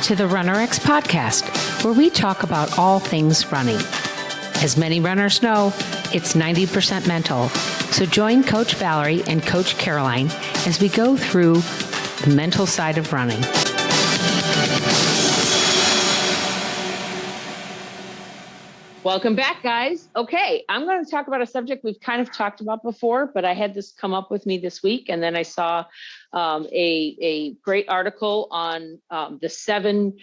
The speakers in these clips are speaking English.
to the RunRX podcast, where we talk about all things running. As many runners know, it's 90% mental. So join Coach Valerie and Coach Caroline as we go through the mental side of running. Welcome back, guys. Okay, I'm going to talk about a subject we've kind of talked about before, but I had this come up with me this week, and then I saw a great article on the 7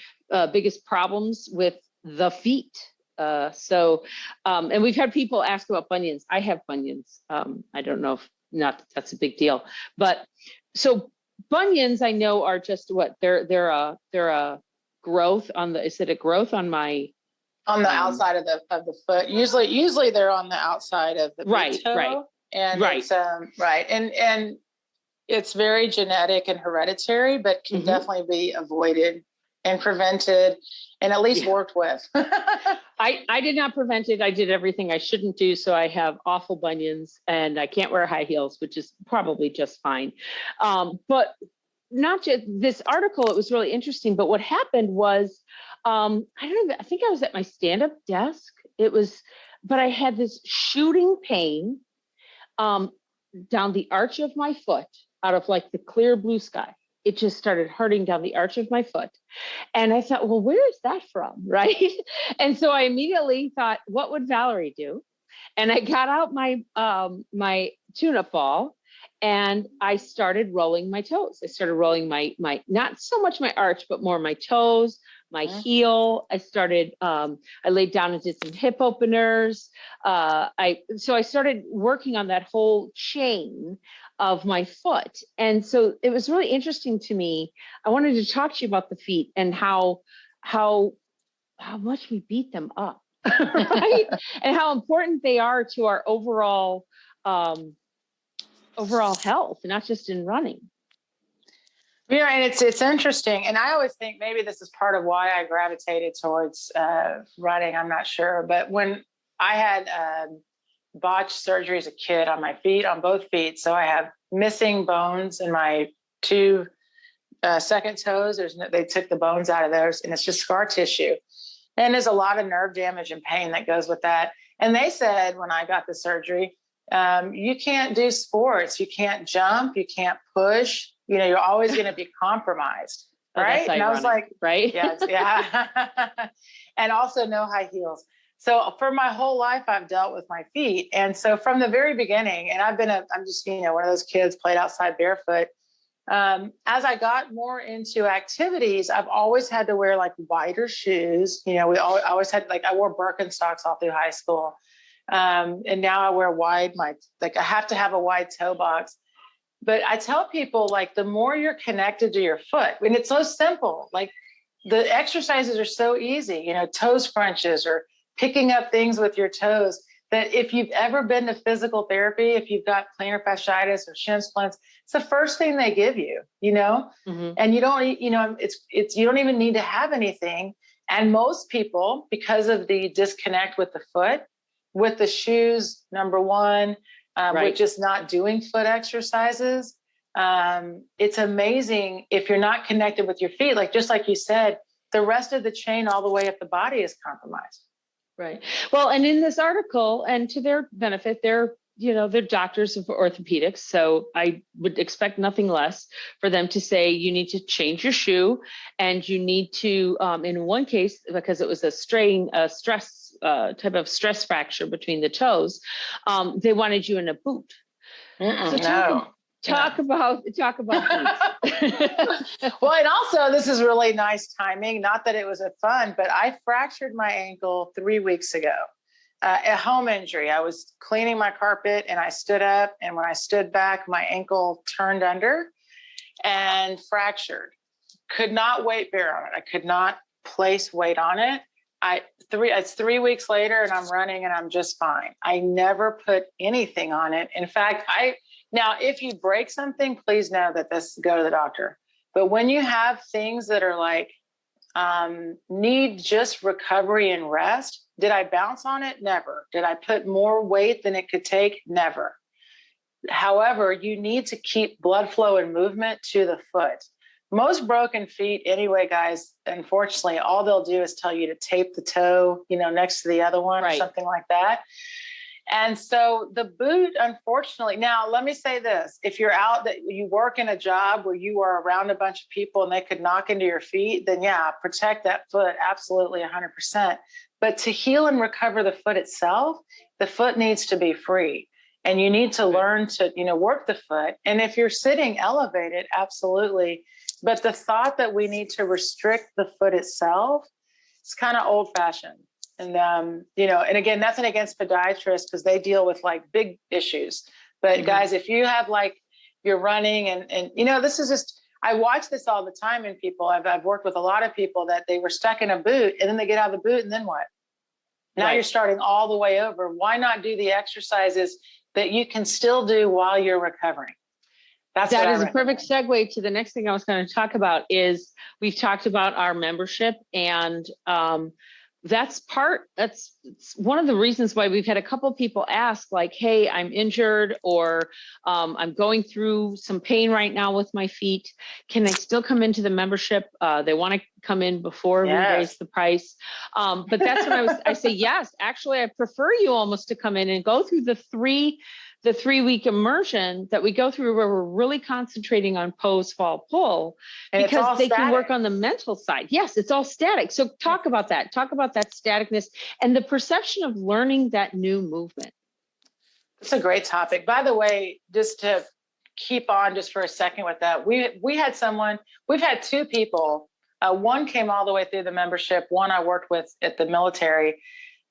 biggest problems with the feet. And we've had people ask about bunions. I have bunions. I don't know if not that that's a big deal, but so bunions I know are just what they're a growth on the. Is it a growth on my? On the outside of the foot. Usually they're on the outside of the big toe. Right. And it's right. And it's very genetic and hereditary, but can definitely be avoided and prevented and at least worked with. I did not prevent it. I did everything I shouldn't do. So I have awful bunions and I can't wear high heels, which is probably just fine. But not just this article, it was really interesting. But what happened was, I don't know, I think I was at my stand-up desk. But I had this shooting pain down the arch of my foot out of like the clear blue sky. It just started hurting down the arch of my foot. And I thought, well, where is that from? Right. And so I immediately thought, what would Valerie do? And I got out my my tune-up ball and I started rolling my toes. I started rolling my not so much my arch, but more my toes, my heel. I started, I laid down and did some hip openers. So I started working on that whole chain of my foot. And so it was really interesting to me. I wanted to talk to you about the feet and how much we beat them up, right? And how important they are to our overall health, not just in running. Yeah, and it's interesting. And I always think maybe this is part of why I gravitated towards running. I'm not sure. But when I had botched surgery as a kid on my feet, on both feet, so I have missing bones in my 2 second toes. They took the bones out of those, and it's just scar tissue. And there's a lot of nerve damage and pain that goes with that. And they said when I got the surgery, you can't do sports, you can't jump, you can't push. You know, you're always going to be compromised, right? And I was like, right? Yeah. And also no high heels. So for my whole life, I've dealt with my feet. And so from the very beginning, and I'm just, one of those kids played outside barefoot. As I got more into activities, I've always had to wear like wider shoes. We always had, like, I wore Birkenstocks all through high school. And now I wear wide, I have to have a wide toe box. But I tell people, like, the more you're connected to your foot, and it's so simple, like the exercises are so easy, toes crunches or picking up things with your toes, that if you've ever been to physical therapy, if you've got plantar fasciitis or shin splints, it's the first thing they give you, and you don't, you don't even need to have anything. And most people, because of the disconnect with the foot, with the shoes, number one, with just not doing foot exercises. It's amazing if you're not connected with your feet, just like you said, the rest of the chain all the way up the body is compromised. Right. Well, and in this article, and to their benefit, they're doctors of orthopedics. So I would expect nothing less for them to say, you need to change your shoe, and you need to, in one case, because it was a stress type of stress fracture between the toes, they wanted you in a boot. So talk about boots. Well, and also this is really nice timing. Not that it was a fun, but I fractured my ankle 3 weeks ago. A home injury. I was cleaning my carpet and I stood up, and when I stood back, my ankle turned under and fractured. Could not weight bear on it. I could not place weight on it. It's 3 weeks later and I'm running and I'm just fine. I never put anything on it. In fact, now if you break something, please know that go to the doctor. But when you have things that are like, need just recovery and rest, did I bounce on it? Never. Did I put more weight than it could take? Never. However, you need to keep blood flow and movement to the foot. most broken feet anyway, guys, unfortunately, all they'll do is tell you to tape the toe, next to the other one or something like that. And so the boot, unfortunately, now let me say this, if you're out that you work in a job where you are around a bunch of people and they could knock into your feet, then yeah, protect that foot. Absolutely 100%. But to heal and recover the foot itself, the foot needs to be free. And you need to learn to, work the foot. And if you're sitting elevated, absolutely. But the thought that we need to restrict the foot itself, it's kind of old fashioned. And, and again, nothing against podiatrists because they deal with like big issues. But guys, if you have like, you're running and this is just, I watch this all the time in people. I've worked with a lot of people that they were stuck in a boot and then they get out of the boot and then what? Now you're starting all the way over. Why not do the exercises that you can still do while you're recovering? That is a perfect segue to the next thing I was going to talk about is we've talked about our membership and that's one of the reasons why we've had a couple of people ask like, hey, I'm injured or I'm going through some pain right now with my feet. Can I still come into the membership? They want to come in before we raise the price. But that's when I say, yes, actually, I prefer you almost to come in and go through the 3-week immersion that we go through where we're really concentrating on pose, fall, pull, and because they can work on the mental side. Yes, it's all static. So talk about that. Talk about that staticness and the perception of learning that new movement. It's a great topic. By the way, just to keep on just for a second with that, we've had two people. One came all the way through the membership. One I worked with at the military.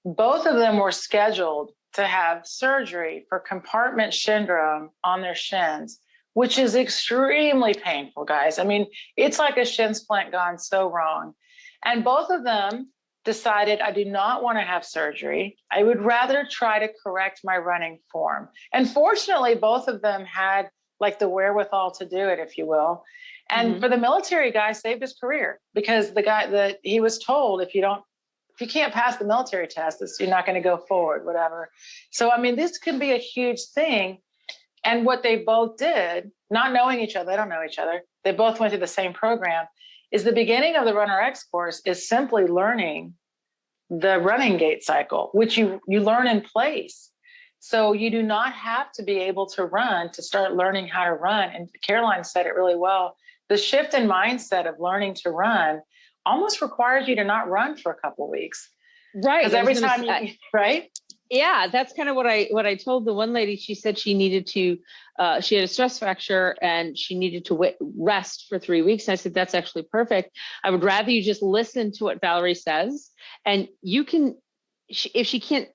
Both of them were scheduled to have surgery for compartment syndrome on their shins, which is extremely painful, guys. I mean, it's like a shin splint gone so wrong. And both of them decided, I do not want to have surgery. I would rather try to correct my running form. And fortunately, both of them had like the wherewithal to do it, if you will. And for the military guy, saved his career because the guy that he was told, if you can't pass the military test, you're not going to go forward, whatever. So, I mean, this can be a huge thing. And what they both did, not knowing each other, they don't know each other. They both went through the same program, is the beginning of the RunRX course is simply learning the running gait cycle, which you learn in place. So you do not have to be able to run to start learning how to run. And Caroline said it really well. The shift in mindset of learning to run almost requires you to not run for a couple of weeks. Right. Because every time right? Yeah, that's kind of what I told the one lady. She said she needed to, she had a stress fracture and she needed to rest for 3 weeks. And I said, that's actually perfect. I would rather you just listen to what Valerie says. And you can, if she can't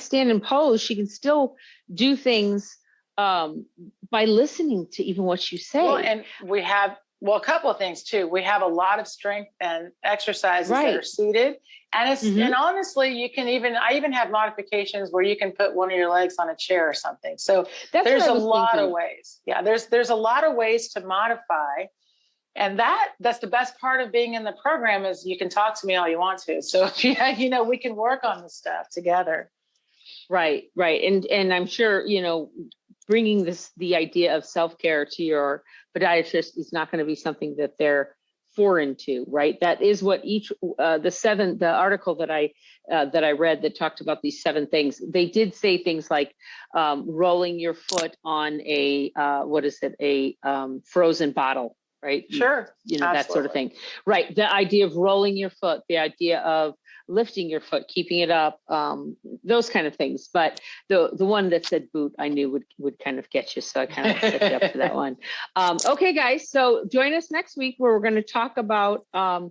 stand in pose, she can still do things by listening to even what you say. Well, and we have, a couple of things too. We have a lot of strength and exercises that are seated. And it's, and honestly, I even have modifications where you can put one of your legs on a chair or something. So there's a lot of ways. Yeah, there's a lot of ways to modify. And that's the best part of being in the program is you can talk to me all you want to. So if we can work on this stuff together. Right. And I'm sure, bringing the idea of self-care to your podiatrist is not going to be something that they're foreign to, right? That is what the article that I read that talked about these 7 things. They did say things like rolling your foot on a frozen bottle, right? Sure. That sort of thing. Right. The idea of rolling your foot, the idea of lifting your foot, keeping it up, those kind of things. But the one that said boot, I knew would kind of get you. So I kind of set you up for that one. Okay, guys. So join us next week where we're going to talk about how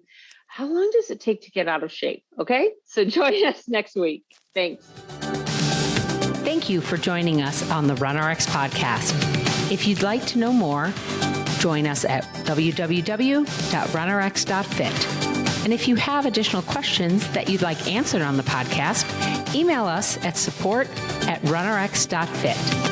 long does it take to get out of shape? Okay. So join us next week. Thanks. Thank you for joining us on the RunRX podcast. If you'd like to know more, join us at www.runrx.fit. And if you have additional questions that you'd like answered on the podcast, email us at support@runrx.fit.